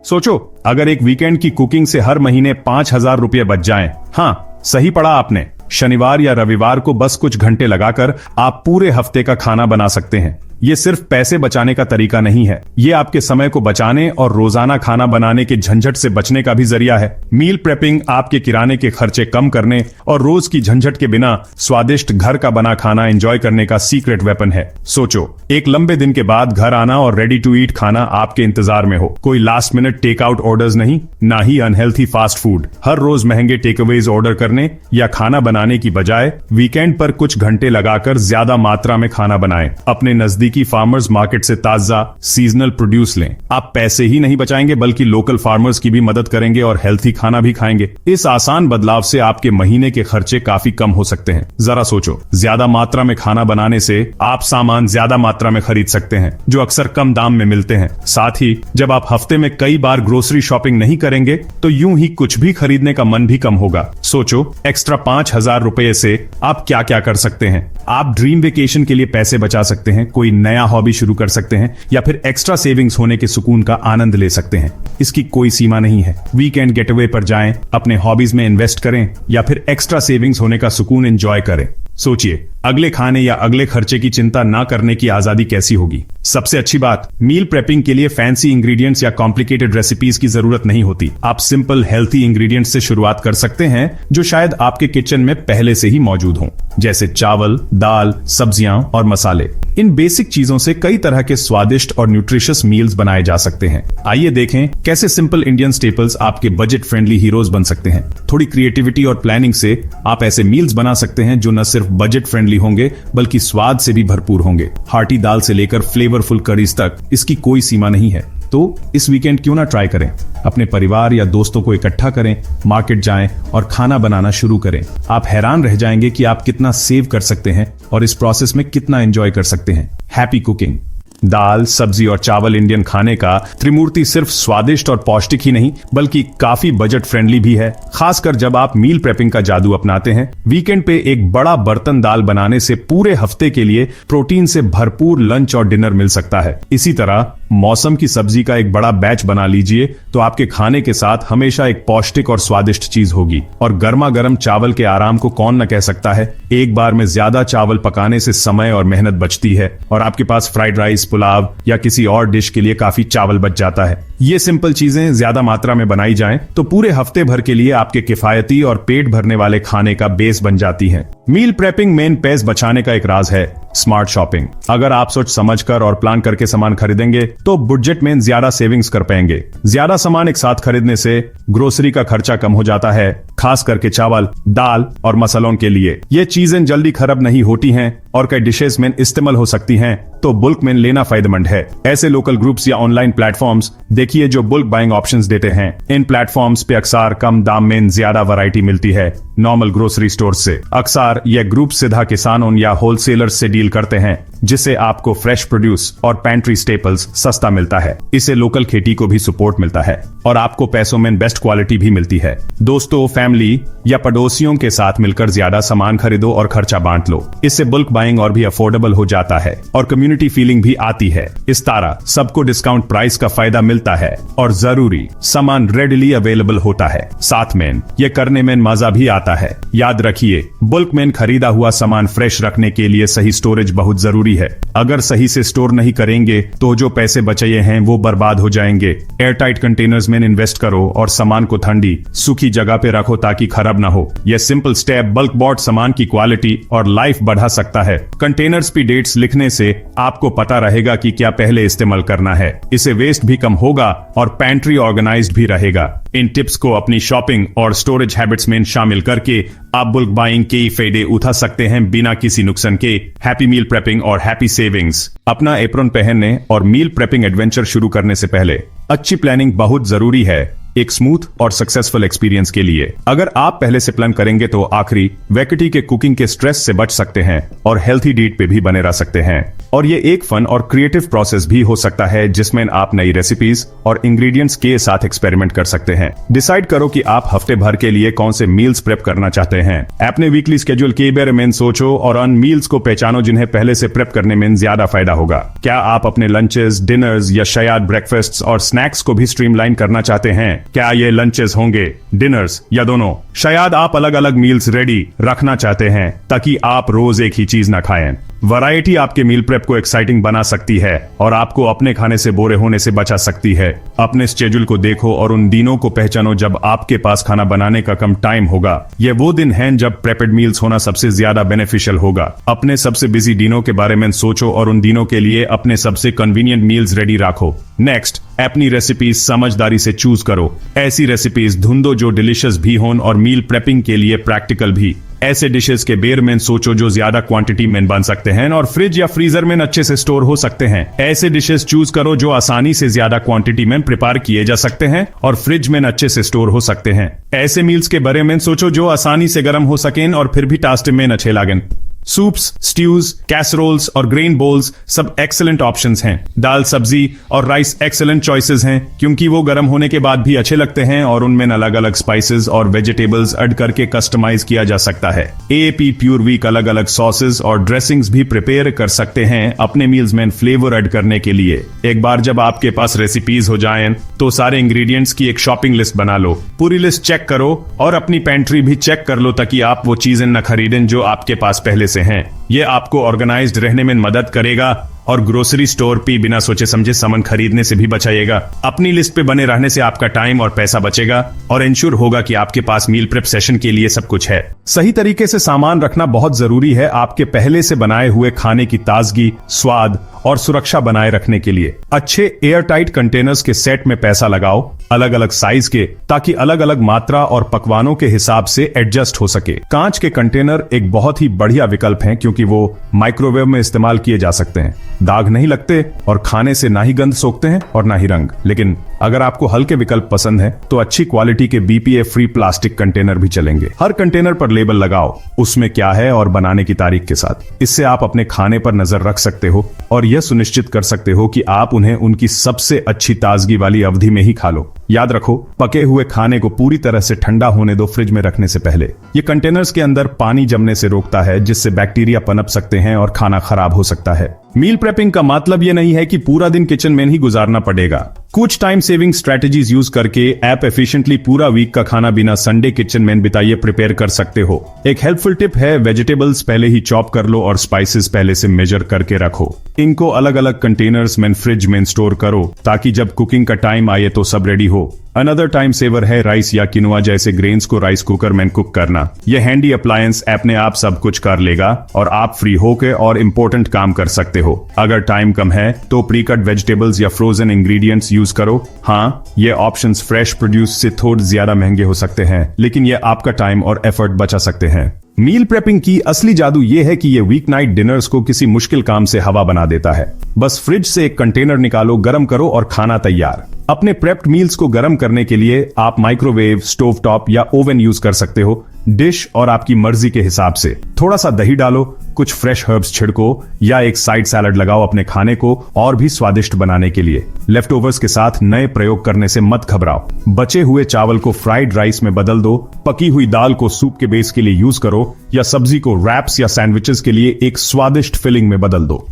सोचो, अगर एक वीकेंड की कुकिंग से हर महीने 5,000 रुपये बच जाएं। हाँ, सही पढ़ा आपने। शनिवार या रविवार को बस कुछ घंटे लगाकर आप पूरे हफ्ते का खाना बना सकते हैं। ये सिर्फ पैसे बचाने का तरीका नहीं है, ये आपके समय को बचाने और रोजाना खाना बनाने के झंझट से बचने का भी जरिया है। मील प्रेपिंग आपके किराने के खर्चे कम करने और रोज की झंझट के बिना स्वादिष्ट घर का बना खाना एंजॉय करने का सीक्रेट वेपन है। सोचो, एक लंबे दिन के बाद घर आना और रेडी टू ईट खाना आपके इंतजार में हो। कोई last minute take out orders नहीं, ना ही अनहेल्थी फास्ट फूड। हर रोज महंगे टेकअवेज ऑर्डर करने या खाना बनाने की बजाय वीकेंड पर कुछ घंटे लगाकर ज्यादा मात्रा में खाना बनाएं। अपने नजदीकी फार्मर्स मार्केट से ताजा सीजनल प्रोड्यूस लें। आप पैसे ही नहीं बचाएंगे बल्कि लोकल फार्मर्स की भी मदद करेंगे और हेल्थी खाना भी खाएंगे। इस आसान बदलाव से आपके महीने के खर्चे काफी कम हो सकते हैं। जरा सोचो, ज्यादा मात्रा में खाना बनाने से आप सामान ज्यादा मात्रा में खरीद सकते हैं जो अक्सर कम दाम में मिलते हैं। साथ ही जब आप हफ्ते में कई बार ग्रोसरी शॉपिंग नहीं करेंगे तो यूं ही कुछ भी खरीदने का मन भी कम होगा। सोचो, एक्स्ट्रा 5,000 रुपए से आप क्या क्या कर सकते हैं। आप ड्रीम वेकेशन के लिए पैसे बचा सकते हैं, कोई नया हॉबी शुरू कर सकते हैं या फिर एक्स्ट्रा सेविंग्स होने के सुकून का आनंद ले सकते हैं। इसकी कोई सीमा नहीं है। वीकेंड गेटअवे पर जाएं, अपने हॉबीज में इन्वेस्ट करें या फिर एक्स्ट्रा सेविंग्स होने का सुकून एंजॉय करें। सोचिए, अगले खाने या अगले खर्चे की चिंता ना करने की आजादी कैसी होगी। सबसे अच्छी बात, मील प्रेपिंग के लिए फैंसी इंग्रेडिएंट्स या कॉम्प्लिकेटेड रेसिपीज की जरूरत नहीं होती। आप सिंपल हेल्थी इंग्रेडिएंट्स से शुरुआत कर सकते हैं जो शायद आपके किचन में पहले से ही मौजूद हों, जैसे चावल, दाल, सब्जियां और मसाले। इन बेसिक चीजों से कई तरह के स्वादिष्ट और न्यूट्रिशियस मील्स बनाए जा सकते हैं। आइए देखें कैसे सिंपल इंडियन स्टेपल्स आपके बजट फ्रेंडली हीरोज बन सकते हैं। थोड़ी क्रिएटिविटी और प्लानिंग से आप ऐसे मील्स बना सकते हैं जो न सिर्फ बजट फ्रेंडली होंगे बल्कि स्वाद से भी भरपूर होंगे। हार्टी दाल से लेकर फ्लेवरफुल करीज तक इसकी कोई सीमा नहीं है। तो इस वीकेंड क्यों ना ट्राई करें, अपने परिवार या दोस्तों को इकट्ठा करें, मार्केट जाएं और खाना बनाना शुरू करें। आप हैरान रह जाएंगे कि आप कितना सेव कर सकते हैं और इस प्रोसेस में कितना एंजॉय कर सकते हैं। Happy cooking. दाल, सब्जी और चावल इंडियन खाने का त्रिमूर्ति सिर्फ स्वादिष्ट और पौष्टिक ही नहीं बल्कि काफी बजट फ्रेंडली भी है, खासकर जब आप मील प्रेपिंग का जादू अपनाते हैं। वीकेंड पे एक बड़ा बर्तन दाल बनाने से पूरे हफ्ते के लिए प्रोटीन से भरपूर लंच और डिनर मिल सकता है। इसी तरह मौसम की सब्जी का एक बड़ा बैच बना लीजिए तो आपके खाने के साथ हमेशा एक पौष्टिक और स्वादिष्ट चीज होगी। और गर्मा गर्म चावल के आराम को कौन न कह सकता है। एक बार में ज्यादा चावल पकाने से समय और मेहनत बचती है और आपके पास फ्राइड राइस, पुलाव या किसी और डिश के लिए काफी चावल बच जाता है। ये सिंपल चीजें ज्यादा मात्रा में बनाई जाएं तो पूरे हफ्ते भर के लिए आपके किफायती और पेट भरने वाले खाने का बेस बन जाती हैं। मील प्रेपिंग में पैसे बचाने का एक राज है स्मार्ट शॉपिंग। अगर आप सोच समझकर और प्लान करके सामान खरीदेंगे तो बजट में ज्यादा सेविंग्स कर पाएंगे। ज्यादा सामान एक साथ खरीदने से ग्रोसरी का खर्चा कम हो जाता है, खास करके चावल, दाल और मसालों के लिए। ये चीजें जल्दी खराब नहीं होती हैं और कई डिशेस में इस्तेमाल हो सकती हैं, तो बुल्क में लेना फायदेमंद है। ऐसे लोकल ग्रुप्स या ऑनलाइन प्लेटफॉर्म्स देखिए जो बुल्क बाइंग ऑप्शंस देते हैं। इन प्लेटफॉर्म्स पे अक्सर कम दाम में ज्यादा वैरायटी मिलती है नॉर्मल ग्रोसरी स्टोर से। अक्सर यह ग्रुप सीधा किसानों या होलसेलर्स से डील करते हैं, जिससे आपको फ्रेश प्रोड्यूस और पैंट्री स्टेपल्स सस्ता मिलता है। इससे लोकल खेती को भी सपोर्ट मिलता है और आपको पैसों में बेस्ट क्वालिटी भी मिलती है। दोस्तों, फैमिली या पड़ोसियों के साथ मिलकर ज्यादा सामान खरीदो और खर्चा बांट लो। इससे बुल्क बाइंग और भी अफोर्डेबल हो जाता है और कम्युनिटी फीलिंग भी आती है। इस तरह सबको डिस्काउंट प्राइस का फायदा मिलता है और जरूरी सामान रेडिली अवेलेबल होता है। साथ में यह करने में मजा भी आता है। याद रखिए, बुल्क में खरीदा हुआ सामान फ्रेश रखने के लिए सही स्टोरेज बहुत जरूरी है। अगर सही से स्टोर नहीं करेंगे तो जो पैसे बचे हैं वो बर्बाद हो जाएंगे। एयरटाइट कंटेनर्स में इन्वेस्ट करो और सामान को ठंडी सूखी जगह पे रखो ताकि खराब ना हो। यह सिंपल स्टेप बल्क बॉट सामान की क्वालिटी और लाइफ बढ़ा सकता है। कंटेनर्स पे डेट्स लिखने से आपको पता रहेगा कि क्या पहले इस्तेमाल करना है। इससे वेस्ट भी कम होगा और पैंट्री ऑर्गेनाइज्ड भी रहेगा। इन टिप्स को अपनी शॉपिंग और स्टोरेज हैबिट्स में शामिल करके आप बुल्क बाइंग के फायदे उठा सकते हैं बिना किसी नुकसान के। हैप्पी मील प्रेपिंग और हैप्पी सेविंग्स। अपना एप्रॉन पहनने और मील प्रेपिंग एडवेंचर शुरू करने से पहले अच्छी प्लानिंग बहुत जरूरी है। एक स्मूथ और सक्सेसफुल एक्सपीरियंस के लिए। अगर आप पहले से प्लान करेंगे तो आखिरी वैकेटी के कुकिंग के स्ट्रेस से बच सकते हैं और हेल्थी डीट पे भी बने रह सकते हैं। और ये एक फन और क्रिएटिव प्रोसेस भी हो सकता है जिसमें आप नई रेसिपीज और इंग्रेडिएंट्स के साथ एक्सपेरिमेंट कर सकते हैं। डिसाइड करो कि आप हफ्ते भर के लिए कौन से मील्स प्रेप करना चाहते हैं। अपने वीकली स्केड्यूल के बारे में सोचो और उन मील्स को पहचानो जिन्हें पहले से प्रेप करने में ज्यादा फायदा होगा। क्या आप अपने लंचेस, डिनर्स या शायद ब्रेकफास्ट और स्नैक्स को भी स्ट्रीमलाइन करना चाहते हैं? क्या ये लंचेस होंगे, डिनर्स या दोनों? शायद आप अलग अलग मील्स रेडी रखना चाहते हैं ताकि आप रोज एक ही चीज न खाएं। वैरायटी आपके मील प्रेप को एक्साइटिंग बना सकती है और आपको अपने खाने से बोरे होने से बचा सकती है। अपने शेड्यूल को देखो और उन दिनों को पहचानो जब आपके पास खाना बनाने का कम टाइम होगा। ये वो दिन हैं जब प्रेपेड मील्स होना सबसे ज्यादा बेनिफिशियल होगा। अपने सबसे बिजी दिनों के बारे में सोचो और उन दिनों के लिए अपने सबसे कन्वीनियंट मील्स रेडी रखो। नेक्स्ट, अपनी रेसिपीज समझदारी से चूज करो। ऐसी रेसिपीज ढूंढो जो डिलिशियस भी हों और मील प्रेपिंग के लिए प्रैक्टिकल भी। ऐसे डिशेस के बारे में सोचो जो ज्यादा क्वांटिटी में बन सकते हैं और फ्रिज या फ्रीजर में अच्छे से स्टोर हो सकते हैं। ऐसे डिशेस चूज करो जो आसानी से ज्यादा क्वांटिटी में प्रिपेयर किए जा सकते हैं और फ्रिज में अच्छे से स्टोर हो सकते हैं। ऐसे मील्स के बारे में सोचो जो आसानी से गर्म हो सकें और फिर भी टास्ट में अच्छे लागें। सूप्स, स्ट्यूज, कैसरोल्स और ग्रेन बोल्स सब एक्सेलेंट ऑप्शंस हैं। दाल, सब्जी और राइस एक्सेलेंट चॉइसेस हैं क्योंकि वो गर्म होने के बाद भी अच्छे लगते हैं और उनमें अलग अलग स्पाइसेस और वेजिटेबल्स ऐड करके कस्टमाइज किया जा सकता है। एएपी प्योर वीक अलग अलग सॉसेस और ड्रेसिंग्स भी प्रिपेयर कर सकते हैं अपने मील्स में फ्लेवर ऐड करने के लिए। एक बार जब आपके पास रेसिपीज हो जाएं तो सारे इंग्रेडिएंट्स की एक शॉपिंग लिस्ट बना लो। पूरी लिस्ट चेक करो और अपनी पेंट्री भी चेक कर लो ताकि आप वो चीजें न खरीदें जो आपके पास पहले से हैं। ये आपको ऑर्गेनाइज्ड रहने में मदद करेगा और ग्रोसरी स्टोर पे बिना सोचे समझे सामान खरीदने से भी बचाएगा। अपनी लिस्ट पे बने रहने से आपका टाइम और पैसा बचेगा और इंश्योर होगा कि आपके पास मील प्रेप सेशन के लिए सब कुछ है। सही तरीके से सामान रखना बहुत जरूरी है आपके पहले से बनाए हुए खाने की ताजगी, स्वाद और सुरक्षा बनाए रखने के लिए। अच्छे एयर टाइट कंटेनर्स के सेट में पैसा लगाओ, अलग अलग साइज के, ताकि अलग अलग मात्रा और पकवानों के हिसाब से एडजस्ट हो सके। कांच के कंटेनर एक बहुत ही बढ़िया विकल्प हैं क्योंकि वो माइक्रोवेव में इस्तेमाल किए जा सकते हैं, दाग नहीं लगते और खाने से ना ही गंध सोखते हैं और ना ही रंग। लेकिन अगर आपको हल्के विकल्प पसंद है तो अच्छी क्वालिटी के बीपीए फ्री प्लास्टिक कंटेनर भी चलेंगे। हर कंटेनर पर लेबल लगाओ, उसमें क्या है और बनाने की तारीख के साथ। इससे आप अपने खाने पर नजर रख सकते हो और यह सुनिश्चित कर सकते हो कि आप उन्हें उनकी सबसे अच्छी ताजगी वाली अवधि में ही खा लो। याद रखो, पके हुए खाने को पूरी तरह से ठंडा होने दो फ्रिज में रखने से पहले। ये कंटेनर्स के अंदर पानी जमने से रोकता है जिससे बैक्टीरिया पनप सकते हैं और खाना खराब हो सकता है। मील प्रेपिंग का मतलब ये नहीं है कि पूरा दिन किचन में ही गुजारना पड़ेगा। कुछ टाइम सेविंग स्ट्रेटजीज यूज करके आप एफिशिएंटली पूरा वीक का खाना बिना संडे किचन में बिताइए प्रिपेयर कर सकते हो। एक हेल्पफुल टिप है, वेजिटेबल्स पहले ही चॉप कर लो और स्पाइसेस पहले से मेजर करके रखो। इनको अलग अलग कंटेनर्स में फ्रिज में स्टोर करो ताकि जब कुकिंग का टाइम आए तो सब रेडी हो। अनदर टाइम सेवर है राइस या किनुआ जैसे ग्रेन्स को राइस कुकर में कुक करना। यह हैंडी अप्लायंस अपने आप सब कुछ कर लेगा और आप फ्री होके और इम्पोर्टेंट काम कर सकते हो। अगर टाइम कम है तो प्री कट वेजिटेबल्स या फ्रोजन इंग्रेडिएंट्स यूज करो। हाँ, ये ऑप्शंस फ्रेश प्रोड्यूस से थोड़े ज्यादा महंगे हो सकते हैं लेकिन ये आपका टाइम और एफर्ट बचा सकते हैं। मील प्रेपिंग की असली जादू ये है कि ये वीक नाइट डिनर्स को किसी मुश्किल काम से हवा बना देता है। बस फ्रिज से एक कंटेनर निकालो, गर्म करो और खाना तैयार। अपने प्रेप्ड मील्स को गर्म करने के लिए आप माइक्रोवेव, स्टोव टॉप या ओवन यूज कर सकते हो। डिश और आपकी मर्जी के हिसाब से। थोड़ा सा दही डालो, कुछ फ्रेश हर्ब्स छिड़को या एक साइड सैलड लगाओ अपने खाने को और भी स्वादिष्ट बनाने के लिए। लेफ्टओवर्स के साथ नए प्रयोग करने से मत घबराओ। बचे हुए चावल को फ्राइड राइस में बदल दो, पकी हुई दाल को सूप के बेस के लिए यूज करो या सब्जी को रैप्स या सैंडविचेस के लिए एक स्वादिष्ट फिलिंग में बदल दो।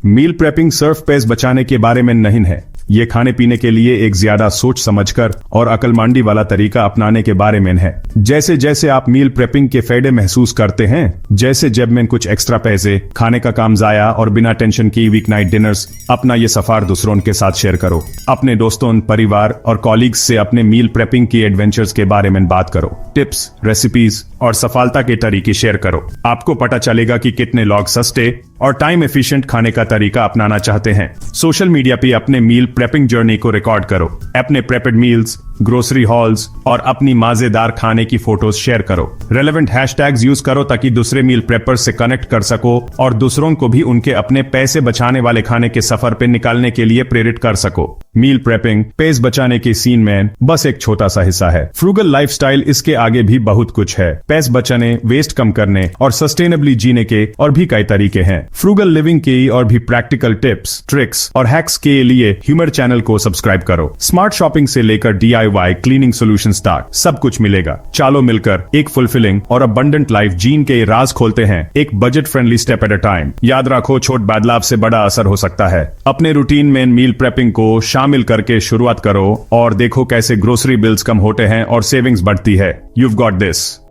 मील प्रेपिंग सिर्फ पैसे बचाने के बारे में नहीं है, ये खाने पीने के लिए एक ज्यादा सोच समझकर और अकलमंदी वाला तरीका अपनाने के बारे में है। जैसे जैसे आप मील प्रेपिंग के फायदे महसूस करते हैं, जैसे जब में कुछ एक्स्ट्रा पैसे, खाने का काम जाया और बिना टेंशन की वीक नाइट डिनर्स, अपना ये सफर दूसरों के साथ शेयर करो। अपने दोस्तों, परिवार और कॉलीग्स से अपने मील प्रेपिंग की एडवेंचर्स के बारे में बात करो। टिप्स, रेसिपीज और सफलता के तरीके शेयर करो। आपको पता चलेगा कि कितने लोग सस्ते और टाइम एफिशिएंट खाने का तरीका अपनाना चाहते हैं। सोशल मीडिया पे अपने मील प्रेपिंग जर्नी को रिकॉर्ड करो। अपने प्रेपेड मील्स, ग्रोसरी हॉल्स और अपनी मजेदार खाने की फोटोज शेयर करो। रेलेवेंट हैशटैग्स यूज करो ताकि दूसरे मील प्रेपर्स से कनेक्ट कर सको और दूसरों को भी उनके अपने पैसे बचाने वाले खाने के सफर पे निकालने के लिए प्रेरित कर सको। मील प्रेपिंग पैसे बचाने के सीन में बस एक छोटा सा हिस्सा है। फ्रूगल लाइफस्टाइल इसके आगे भी बहुत कुछ है। पैसे बचाने, वेस्ट कम करने और सस्टेनेबली जीने के और भी कई तरीके हैं। फ्रूगल लिविंग के और भी प्रैक्टिकल टिप्स, ट्रिक्स और हैक्स के लिए ह्यूमर चैनल को सब्सक्राइब करो। स्मार्ट शॉपिंग से लेकर DIY क्लीनिंग सोल्यूशन तक सब कुछ मिलेगा। चलो मिलकर एक फुलफिलिंग और अबंडेंट लाइफ जीन के राज खोलते हैं, एक budget friendly step at a time. याद रखो, छोट बदलाव से बड़ा असर हो सकता है। अपने रूटीन में मील प्रेपिंग को शामिल करके शुरुआत करो और देखो कैसे ग्रोसरी बिल्स कम होते हैं और सेविंग्स बढ़ती है। You've got this.